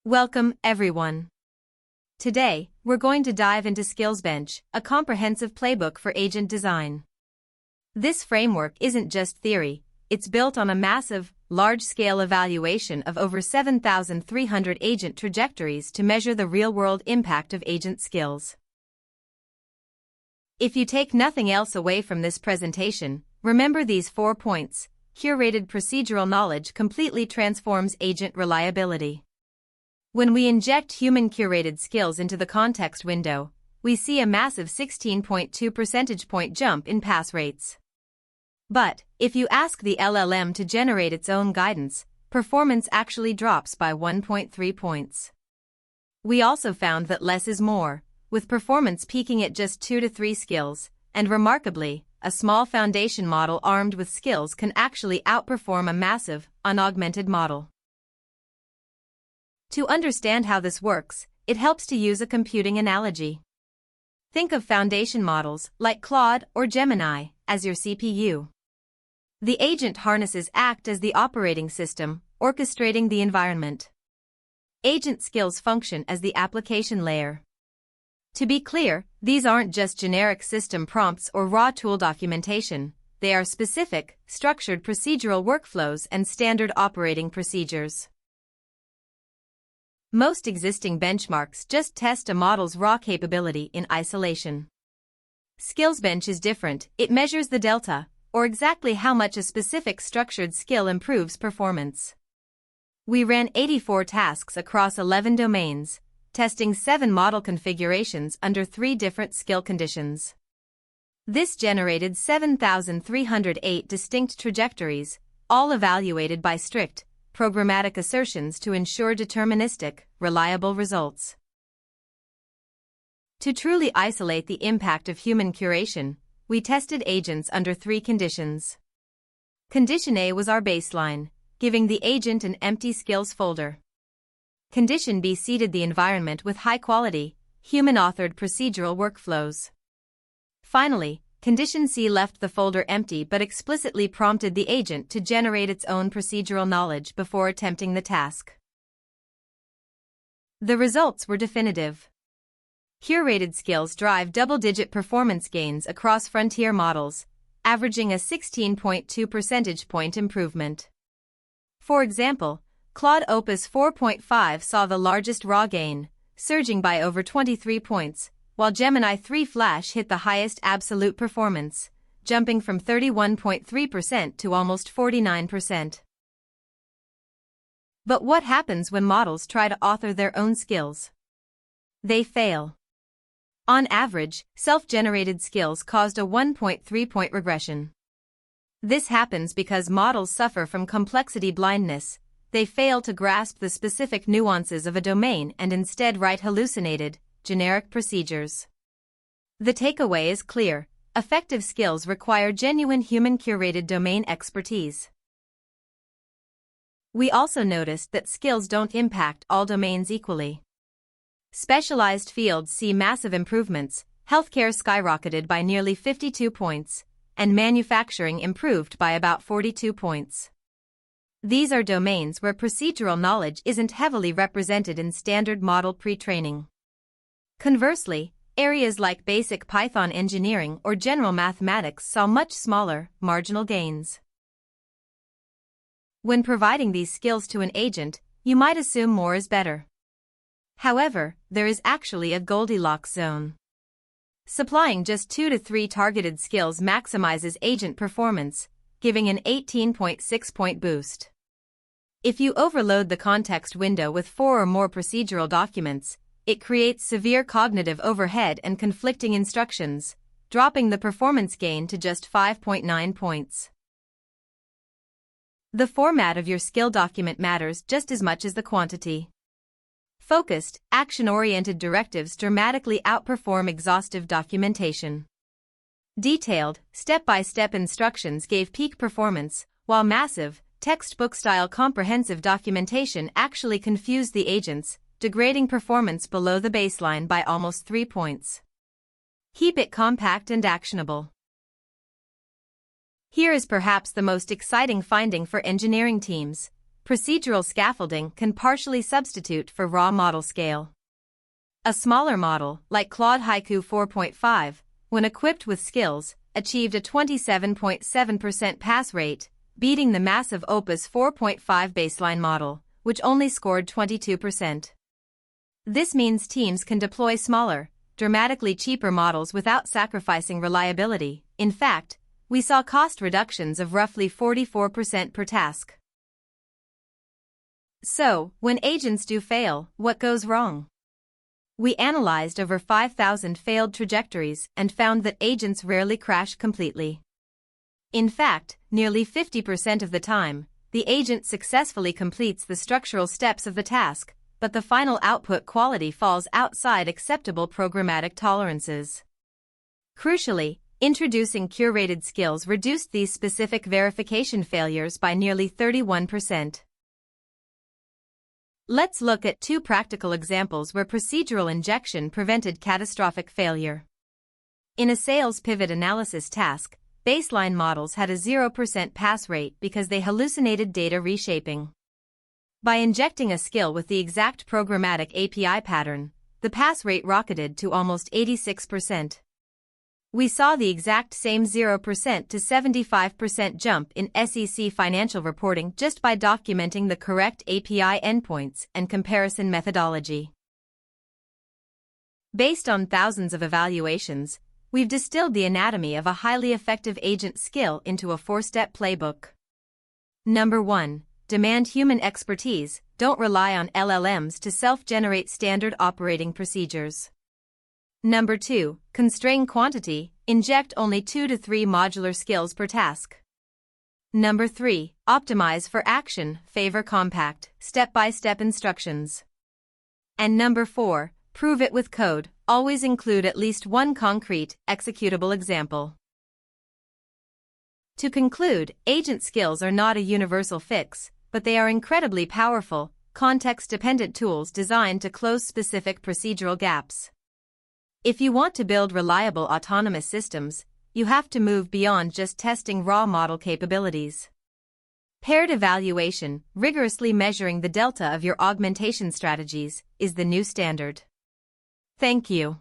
Welcome, everyone. Today, we're going to dive into SkillsBench, a comprehensive playbook for agent design. This framework isn't just theory, it's built on a massive, large-scale evaluation of over 7,300 agent trajectories to measure the real-world impact of agent skills. If you take nothing else away from this presentation, remember these 4 points. Curated procedural knowledge completely transforms agent reliability. When we inject human-curated skills into the context window, we see a massive 16.2 percentage point jump in pass rates. But, if you ask the LLM to generate its own guidance, performance actually drops by 1.3 points. We also found that less is more, with performance peaking at just 2 to 3 skills, and remarkably, a small foundation model armed with skills can actually outperform a massive, unaugmented model. To understand how this works, it helps to use a computing analogy. Think of foundation models, like Claude or Gemini, as your CPU. The agent harnesses act as the operating system, orchestrating the environment. Agent skills function as the application layer. To be clear, these aren't just generic system prompts or raw tool documentation, they are specific, structured procedural workflows and standard operating procedures. Most existing benchmarks just test a model's raw capability in isolation. SkillsBench is different, it measures the delta, or exactly how much a specific structured skill improves performance. We ran 84 tasks across 11 domains, testing 7 model configurations under 3 different skill conditions. This generated 7,308 distinct trajectories, all evaluated by strict, programmatic assertions to ensure deterministic, reliable results. To truly isolate the impact of human curation, we tested agents under 3 conditions. Condition A was our baseline, giving the agent an empty skills folder. Condition B seeded the environment with high-quality, human-authored procedural workflows. Finally, Condition C left the folder empty but explicitly prompted the agent to generate its own procedural knowledge before attempting the task. The results were definitive. Curated skills drive double-digit performance gains across frontier models, averaging a 16.2 percentage point improvement. For example, Claude Opus 4.5 saw the largest raw gain, surging by over 23 points, while Gemini 3 Flash hit the highest absolute performance, jumping from 31.3% to almost 49%. But what happens when models try to author their own skills? They fail. On average, self-generated skills caused a 1.3-point regression. This happens because models suffer from complexity blindness. They fail to grasp the specific nuances of a domain and instead write hallucinated, generic procedures. The takeaway is clear: effective skills require genuine human-curated domain expertise. We also noticed that skills don't impact all domains equally. Specialized fields see massive improvements, healthcare skyrocketed by nearly 52 points, and manufacturing improved by about 42 points. These are domains where procedural knowledge isn't heavily represented in standard model pre-training. Conversely, areas like basic Python engineering or general mathematics saw much smaller, marginal gains. When providing these skills to an agent, you might assume more is better. However, there is actually a Goldilocks zone. Supplying just 2 to 3 targeted skills maximizes agent performance, giving an 18.6-point boost. If you overload the context window with 4 or more procedural documents, it creates severe cognitive overhead and conflicting instructions, dropping the performance gain to just 5.9 points. The format of your skill document matters just as much as the quantity. Focused, action-oriented directives dramatically outperform exhaustive documentation. Detailed, step-by-step instructions gave peak performance, while massive, textbook-style comprehensive documentation actually confused the agents, degrading performance below the baseline by almost 3 points. Keep it compact and actionable. Here is perhaps the most exciting finding for engineering teams: procedural scaffolding can partially substitute for raw model scale. A smaller model, like Claude Haiku 4.5, when equipped with skills, achieved a 27.7% pass rate, beating the massive Opus 4.5 baseline model, which only scored 22%. This means teams can deploy smaller, dramatically cheaper models without sacrificing reliability. In fact, we saw cost reductions of roughly 44% per task. So, when agents do fail, what goes wrong? We analyzed over 5,000 failed trajectories and found that agents rarely crash completely. In fact, nearly 50% of the time, the agent successfully completes the structural steps of the task, but the final output quality falls outside acceptable programmatic tolerances. Crucially, introducing curated skills reduced these specific verification failures by nearly 31%. Let's look at two practical examples where procedural injection prevented catastrophic failure. In a sales pivot analysis task, baseline models had a 0% pass rate because they hallucinated data reshaping. By injecting a skill with the exact programmatic API pattern, the pass rate rocketed to almost 86%. We saw the exact same 0% to 75% jump in SEC financial reporting just by documenting the correct API endpoints and comparison methodology. Based on thousands of evaluations, we've distilled the anatomy of a highly effective agent skill into a 4-step playbook. Number 1. Demand human expertise, don't rely on LLMs to self-generate standard operating procedures. Number 2. Constrain quantity, inject only 2 to 3 modular skills per task. Number 3. Optimize for action, favor compact, step-by-step instructions. And number 4. Prove it with code, always include at least one concrete, executable example. To conclude, agent skills are not a universal fix, but they are incredibly powerful, context-dependent tools designed to close specific procedural gaps. If you want to build reliable autonomous systems, you have to move beyond just testing raw model capabilities. Paired evaluation, rigorously measuring the delta of your augmentation strategies, is the new standard. Thank you.